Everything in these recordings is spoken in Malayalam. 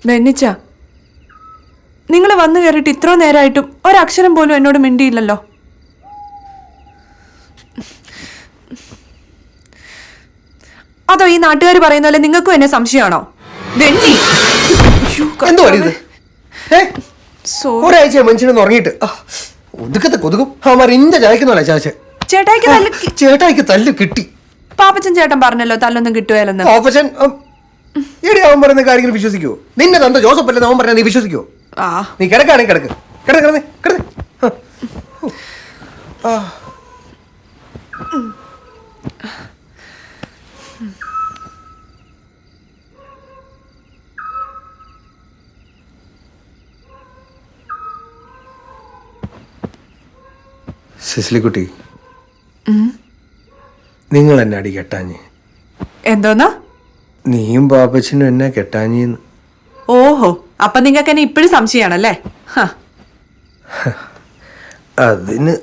ബെന്നിച്ച, നിങ്ങൾ വന്നു കയറിയിട്ട് ഇത്ര നേരമായിട്ടും ഒരക്ഷരം പോലും എന്നോട് മിണ്ടിയില്ലല്ലോ. അതോ ഈ നാട്ടുകാർ പറയുന്ന പോലെ നിങ്ങൾക്കും എന്നെ സംശയമാണോ? ഒരാഴ്ച മനുഷ്യനൊന്ന് ഉറങ്ങിയിട്ട് ഒതുക്കത്തെ കൊതുകും അവന്മാർ ഇന്റെ ചായക്കുന്നല്ലേ ചാച്ച. ചേട്ടായിക്ക് തല്ല് കിട്ടി. പാപ്പച്ചൻ ചേട്ടൻ പറഞ്ഞല്ലോ തല്ലൊന്നും കിട്ടുകയല്ലെന്ന്. പാപ്പച്ചൻ എടി അവൻ പറയുന്ന കാര്യങ്ങൾ വിശ്വസിക്കുവോ? നിന്നെ തന്റെ ജോസഫ് അല്ലെന്ന് അവൻ പറഞ്ഞാൽ നീ വിശ്വസിക്കുവോ? നീ കിടക്കാണെങ്കിൽ കിടക്ക് കിടക്കുന്നേ കിടന്നേ. സിസ്ലിക്കുട്ടി, നിങ്ങൾ എന്നെ അടി കെട്ടാഞ്ഞ്. എന്തോന്നാ? നീയും പാപ്പച്ചനും എന്നെ കെട്ടാഞ്ഞിന്ന്. ഓഹോ, അപ്പൊ നിങ്ങൾക്ക് എന്നെ ഇപ്പോഴും സംശയമാണല്ലേ? അതിന്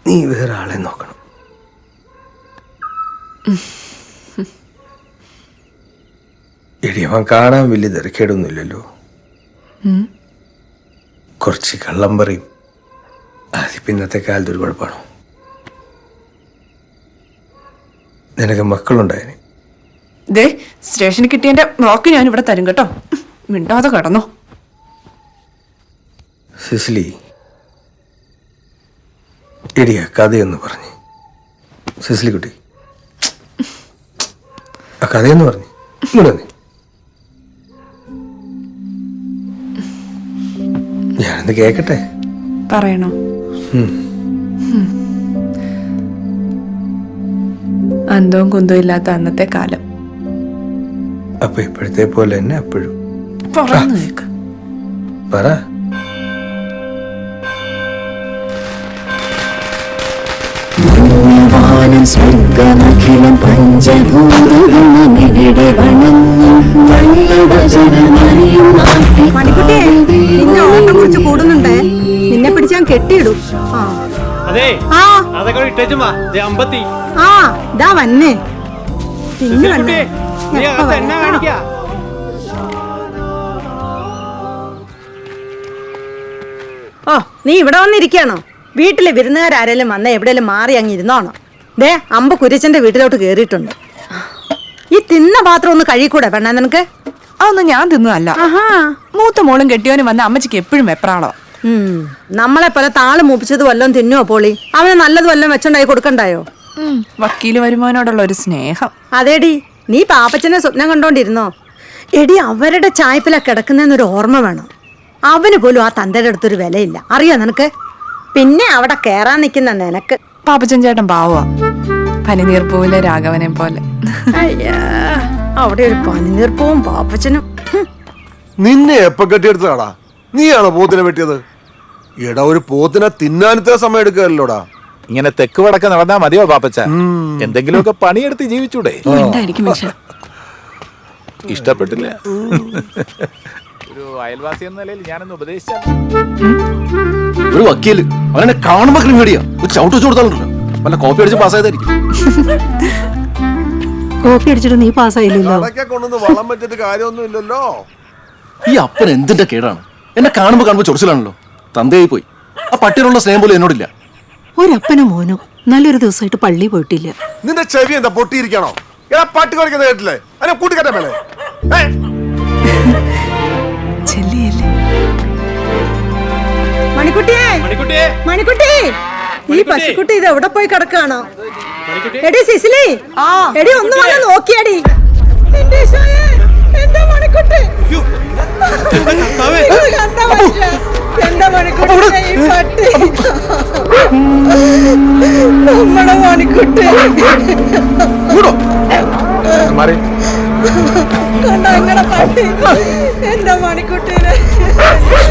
നീ വേറെ ആളെ നോക്കണം. എടി അവൻ കാണാൻ വലിയ തിരക്കേടൊന്നുമില്ലല്ലോ. കുറച്ച് കള്ളം പറയും. അതിപ്പോ ഇന്നത്തെ കാലത്ത് ഒരു കുഴപ്പമാണോ? നിനക്ക് മക്കളുണ്ടായതിന് ദേ സ്റ്റേഷനിൽ കിട്ടിയതിന്റെ വാക്ക് ഞാൻ ഇവിടെ തരും കേട്ടോ. മിണ്ടാതെ കടന്നോ. സിസ്ലി, എടിയാ കഥയൊന്ന് പറഞ്ഞ്. സിസ്ലി കുട്ടി, ആ കഥയൊന്ന് പറഞ്ഞ് ഇങ്ങോട്ട്. ഞാനൊന്ന് കേക്കട്ടെ. പറയണോ? അന്തവും കുന്തവും ഇല്ലാത്ത അന്നത്തെ കാലം. അപ്പൊ ഇപ്പോഴത്തെ പോലെ തന്നെ അപ്പോഴും പറഞ്ഞു പറ. സ്വർഗമഖിലം പഞ്ചഭൂതഗണമിവിടെ മണിക്കുട്ടിയെ, നിന്നെ ഓട്ടം കുറിച്ച് കൂടുന്നുണ്ടേ. നിന്നെ പിടിച്ചാൻ കെട്ടിയിടും. ഇതാ വന്നേ. പിന്നെ വന്നേ. ഓ, നീ ഇവിടെ വന്നിരിക്കണോ? വീട്ടിലെ വിരുന്നുകാരാരെങ്കിലും വന്ന എവിടെയെങ്കിലും മാറി അങ്ങ് ഇരുന്നോണം. ദേ അമ്പ കുര്യച്ചന്റെ വീട്ടിലോട്ട് കേറിയിട്ടുണ്ട്. ഈ തിന്ന പാത്രം ഒന്ന് കഴിക്കൂടെ പെണ്ണ നിനക്ക്? അതൊന്നും ഞാൻ തിന്നതല്ല. മൂത്ത മോളും കെട്ടിയോനും വന്ന അമ്മച്ചിക്ക് എപ്പോഴും വെപ്രാളോ. നമ്മളെ പോലെ താള് മൂപ്പിച്ചത് വല്ലതും തിന്നുവോ പോളി? അവന് നല്ലത് വല്ലതും വെച്ചുണ്ടായി കൊടുക്കണ്ടായോ? വക്കീല് വരുമാനോടുള്ള ഒരു സ്നേഹം. അതേടി, നീ പാപ്പച്ചനെ സ്വപ്നം കണ്ടോണ്ടിരുന്നോ? എടി, അവരുടെ ചായ്പില കിടക്കുന്നൊരു ഓർമ്മ വേണം. അവന് പോലും ആ തന്തയുടെ അടുത്തൊരു വിലയില്ല, അറിയോ നിനക്ക്? പിന്നെ അവിടെ കേറാൻ നിൽക്കുന്ന നിനക്ക്. പാപ്പച്ചൻ ചേട്ടൻ പാവാ, പനിനീർപ്പൂവിലെ രാഘവനെ പോലെ. അയ്യാ, അവിടെ ഒരു പനിനീർപ്പൂവും പാപ്പച്ചനും. നിന്നെ എപ്പ കെട്ടിയെടുത്തതാടാ? നീയാണോ പോത്തിനെ വെട്ടിയത്? എടാ, ഒരു പോത്തിനെ തിന്നാനത്തെ സമയം എടുക്കാറില്ലോടാ. ഇങ്ങനെ തെക്ക് വടക്ക് നടന്നാ മതിയോ പാപ്പച്ച? എന്തെങ്കിലുമൊക്കെ പണിയെടുത്ത് ജീവിച്ചൂടെ? ഇഷ്ടപ്പെട്ടില്ല. ഒരു അയൽവാസി എന്ന നിലയിൽ ഞാനൊന്ന് ഉപദേശിച്ച ഒരു വക്കീല് അവനെ കാണുമ്പോ ക്രിമിനടിയാ. ഒരു ചവിട്ട് വെച്ച് കൊടുത്താലുണ്ടല്ലോ, വല്ല കോപ്പി അടിച്ച് പാസ്സായതായിരിക്കും. കോപ്പി അടിച്ചിട്ട് നീ പാസ്സായില്ലല്ലോ. കൊണ്ടൊന്ന് വളം വെച്ചിട്ട് കാര്യമൊന്നും ഇല്ലല്ലോ. ഈ അപ്പൻ എന്തിന്റെ കേടാണ്? എന്നെ കാണുമ്പോ ചൊറിച്ചിലാണല്ലോ. തന്തയായി പോയി. ആ പട്ടിയോടുള്ള സ്നേഹം പോലും എന്നോടില്ല. ഒരപ്പനും മോനും നല്ലൊരു ദിവസമായിട്ട് പള്ളി പോയിട്ടില്ല. നിന്റെ ചെവി എന്താ പൊട്ടിയിരിക്കണോ? എടാ, പട്ടി കുറയ്ക്കുന്ന കേട്ടില്ലേ? അതിനെ കൂട്ടിക്കട്ടെ മേലെ. മണിക്കുട്ടി, ഈ പശുക്കുട്ടി ഇത് എവിടെ പോയി കിടക്കാണോ? എടി സിസിലി, എടി ഒന്ന് വന്ന് നോക്കിയടി. എന്താ മണിക്കുട്ടി? എന്താ മണിക്കുട്ടി ഈ പട്ടി? നമ്മുടെ മണിക്കുട്ടി കണ്ടോ എങ്ങനെ പട്ടി? എന്താ മണിക്കുട്ടീനെ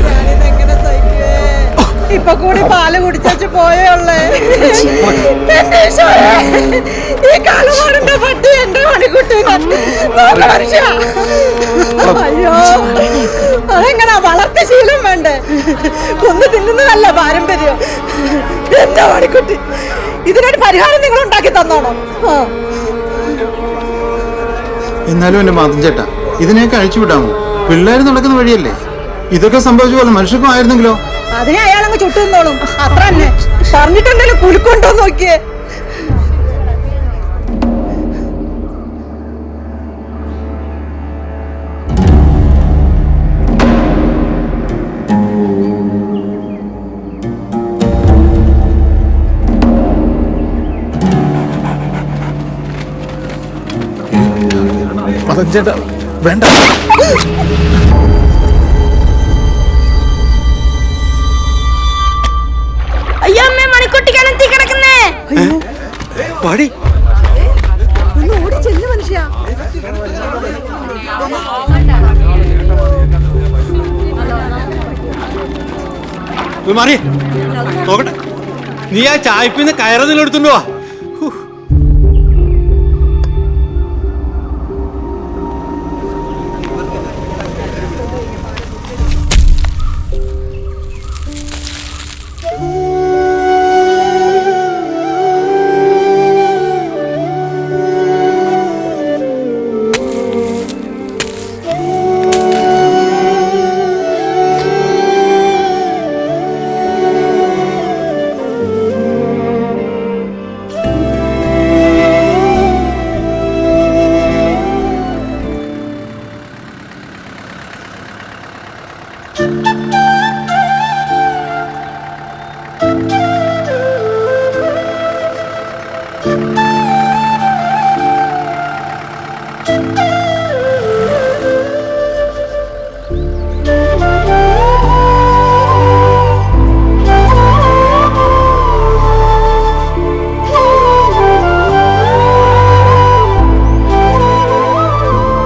ഞാനിതെങ്ങനെ സഹിക്കുവേ? ഇപ്പൊ കൂടി പാല് കുടിച്ചു പോയുള്ളേ. ഈ കാലമാണിന്റെ പട്ടി എന്റെ മണിക്കുട്ടീനെ. അയ്യോ, അതെങ്ങനെ വളർത്ത ശീലം വേണ്ടേ? കൊന്നു തിന്നുന്നതല്ല പാരമ്പര്യം. എന്താ മണിക്കുട്ടി, ഇതിനൊരു പരിഹാരം നിങ്ങൾ ഉണ്ടാക്കി തന്നോണം. എന്നാലും എന്റെ മാതം ചേട്ടാ, ഇതിനെയൊക്കെ അഴിച്ചു വിടാമോ? പിള്ളേർ നടക്കുന്ന വഴിയല്ലേ. ഇതൊക്കെ സംഭവിച്ച പോലെ മനുഷ്യർക്കും ആയിരുന്നെങ്കിലോ? അതിനെ അയാളങ്ങ് ചുട്ടു നിന്നോളും. അത്ര തന്നെ പറഞ്ഞിട്ടുണ്ടല്ലോ. കുലുക്കൊണ്ടോ നോക്കിയേ. ചേട്ടാ വേണ്ട. അയ്യോ അമ്മേ, മണിക്കുട്ടി കിണറ്റി കിടക്കുന്നേ. പാടി ഒന്ന് ഓടി ചെല്ലു മനുഷ്യ. മാറി നോക്കട്ടെ. നീ ആ ചായപ്പിന്ന് കയറതിൽ എടുത്തുണ്ടോ?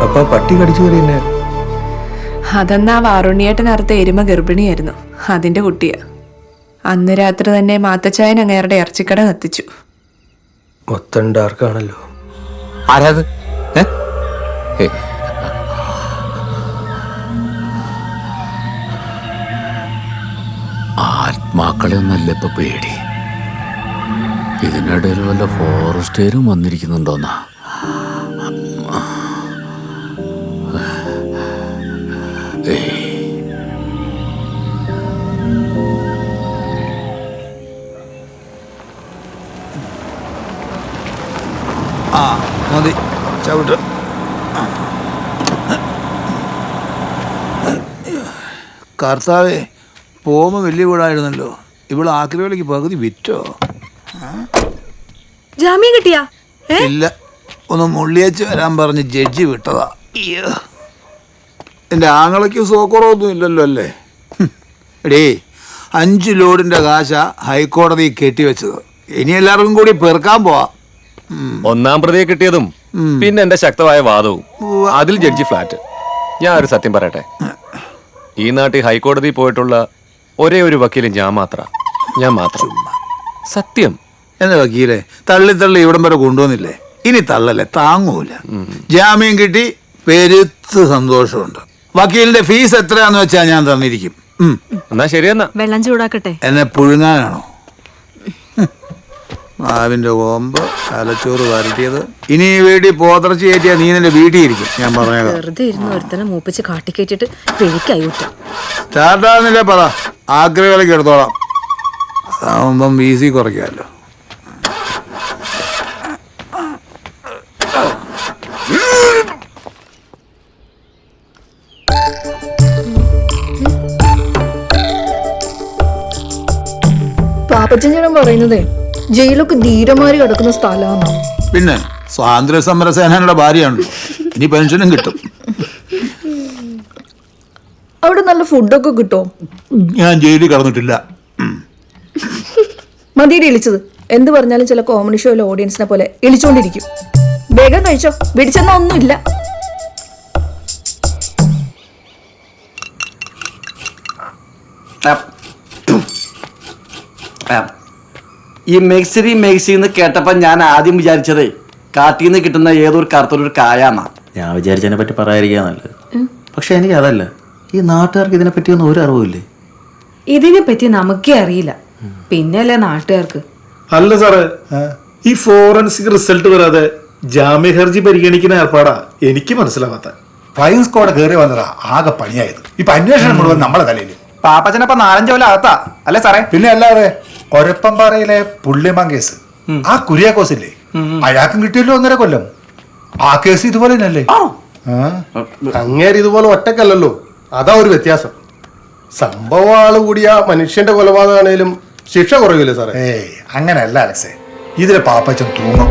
അപ്പൊ പട്ടി കടിച്ചു കയറിയെന്നെ? അതെന്നാ വാറുണ്ണിയേട്ടനറുത്ത എരുമ ഗർഭിണിയായിരുന്നു, അതിന്റെ കുട്ടിയാ. അന്ന് രാത്രി തന്നെ മാത്തച്ചായൻ അങ്ങേരുടെ ഇറച്ചിക്കട കത്തിച്ചു. മൊത്തം ഡാർക്കാണല്ലോ. ആരാത്? ആത്മാക്കളെ ഒന്നല്ല ഇപ്പൊ പേടി. ഇതിനിടയിൽ വല്ല ഫോറസ്റ്റുകാരും വന്നിരിക്കുന്നുണ്ടോന്നാ. മതി ചവിട്ട്. കർത്താവേ, പോകുമ്പോ വലിയ വീടായിരുന്നല്ലോ. ഇവിടെ ആക്രിവേലയ്ക്ക് പകുതി വിറ്റോ? ജാമ്യം കിട്ടിയാ? ഇല്ല, ഒന്ന് മുള്ളിയച്ച് വരാൻ പറഞ്ഞ് ജഡ്ജി വിട്ടതാ. അയ്യോ, എൻ്റെ ആങ്ങളയ്ക്ക് സുഖക്കുറവൊന്നും ഇല്ലല്ലോ അല്ലേ? എടേ, 5 ലോഡിൻ്റെ കാശ ഹൈക്കോടതി കെട്ടിവെച്ചത്. ഇനി എല്ലാവർക്കും കൂടി പെറുക്കാൻ പോവാ. ഒന്നാം പ്രതിയെ കിട്ടിയതും പിന്നെ എന്റെ ശക്തമായ വാദവും അതിൽ ജഡ്ജി ഫ്ലാറ്റ്. ഞാൻ ഒരു സത്യം പറയട്ടെ, ഈ നാട്ടിൽ ഹൈക്കോടതി പോയിട്ടുള്ള ഒരേ ഒരു വക്കീലും ഞാൻ മാത്രം. സത്യം. എന്താ വക്കീലെ, തള്ളി തള്ളി ഇവിടം വരെ കൊണ്ടുവന്നില്ലേ? ഇനി തള്ളല്ലേ, താങ്ങൂല. ജാമ്യം കിട്ടി, പെരുത്ത് സന്തോഷമുണ്ട്. വക്കീലിന്റെ ഫീസ് എത്രയാന്ന് വെച്ചാ ഞാൻ തന്നിരിക്കും. എന്നാ ശരിയെന്നാ. വെള്ളം ചൂടാക്കട്ടെ. എന്നെ പുഴുങ്ങാനാണോ? മാവിന്റെ കോമ്പ്, തലച്ചോറ് വരട്ടിയത്. ഇനി ഈ വീട്ടിൽ പോത്തിറച്ചി കയറ്റിയാ നീ നിന്റെ വീട്ടിൽ ഇരിക്കും. ഞാൻ പറഞ്ഞേക്കാം. വെറുതെ ഇരുന്ന് ഒരുത്തനെ മൂപ്പിച്ച് കാട്ടിക്കേറ്റിട്ട് പെരിക്കായി സ്റ്റാർട്ടാകുന്നില്ലേ പറ, ആക്രികളൊക്കെ എടുത്തോളാം. അതാവുമ്പം വീസി കുറയ്ക്കാമല്ലോ. പാപ്പച്ചൻ ചേട്ടൻ പറയുന്നതേ ജയിലൊക്കെ ധീരമാരി കിടക്കുന്ന സ്ഥലമാണ്. പിന്നെ സ്വാതന്ത്ര്യ സമര സേനയുടെ ഭാര്യയാണല്ലോ, ഇനി പെൻഷനും കിട്ടും. അവിടെ നല്ല ഫുഡൊക്കെ കിട്ടോ? ഞാൻ ജയിലിൽ കടന്നിട്ടില്ല. മതിയുടെ ഇളിച്ചത്. എന്ത് പറഞ്ഞാലും ചില കോമഡി ഷോയിലെ ഓഡിയൻസിനെ പോലെ ഇളിച്ചോണ്ടിരിക്കും. വേഗം കഴിച്ചോ, പിടിച്ചെന്നാ ഒന്നുമില്ല. ഈ മെക്സിന്ന് കേട്ടപ്പോൾ ഞാൻ ആദ്യം വിചാരിച്ചത് കാട്ടിൽ നിന്ന് കിട്ടുന്ന ഏതൊരു കറുത്തൊരു കായാന്നാ. ഞാൻ വിചാരിച്ചതിനെ പറ്റി പറയാതിരിക്കാ നല്ലത്. പക്ഷെ എനിക്ക് അതല്ല, ഈ നാട്ടുകാർക്ക് ഇതിനെ പറ്റിയൊന്നും ഒരു അറിവില്ലേ? ഇതിനെ പറ്റി നമുക്കേ അറിയില്ല, പിന്നല്ലേ നാട്ടുകാർക്ക്. അല്ല സാറേ, ഈ ഫോറൻസിക് റിസൾട്ട് വരാതെ ജാമ്യ ഹർജി പരിഗണിക്കുന്ന ഏർപ്പാടാ എനിക്ക് മനസ്സിലാവാത്ത. ഫ്ലൈങ് സ്ക്വാഡ് കയറി വന്നതാ ആകെ പണിയായത്. ഇപ്പൊ അന്വേഷണം മുഴുവൻ നമ്മളെ തലയിൽ. പാപ്പച്ചനപ്പ 4-5 കൊല്ലം അകത്താ അല്ലേ സാറേ? പിന്നെ അല്ലാതെ ഒരപ്പംപാറയിലെ പുള്ളിമാൻ കേസ്, ആ കുര്യാക്കോസ് ഇല്ലേ, അയാൾക്കും കിട്ടിയല്ലോ 1.5 കൊല്ലം. ആ കേസ് ഇതുപോലെ തന്നെയല്ലേ? അങ്ങേര് ഇതുപോലെ ഒറ്റക്കല്ലല്ലോ, അതാ ഒരു വ്യത്യാസം. സംഭവം ആള് കൂടിയ മനുഷ്യന്റെ കൊലപാതകമാണേലും ശിക്ഷ കുറവില്ലേ സാറേ? ഏയ് അങ്ങനെയല്ല അലക്സേ, ഇതിലെ പാപ്പച്ചൻ തൂങ്ങും.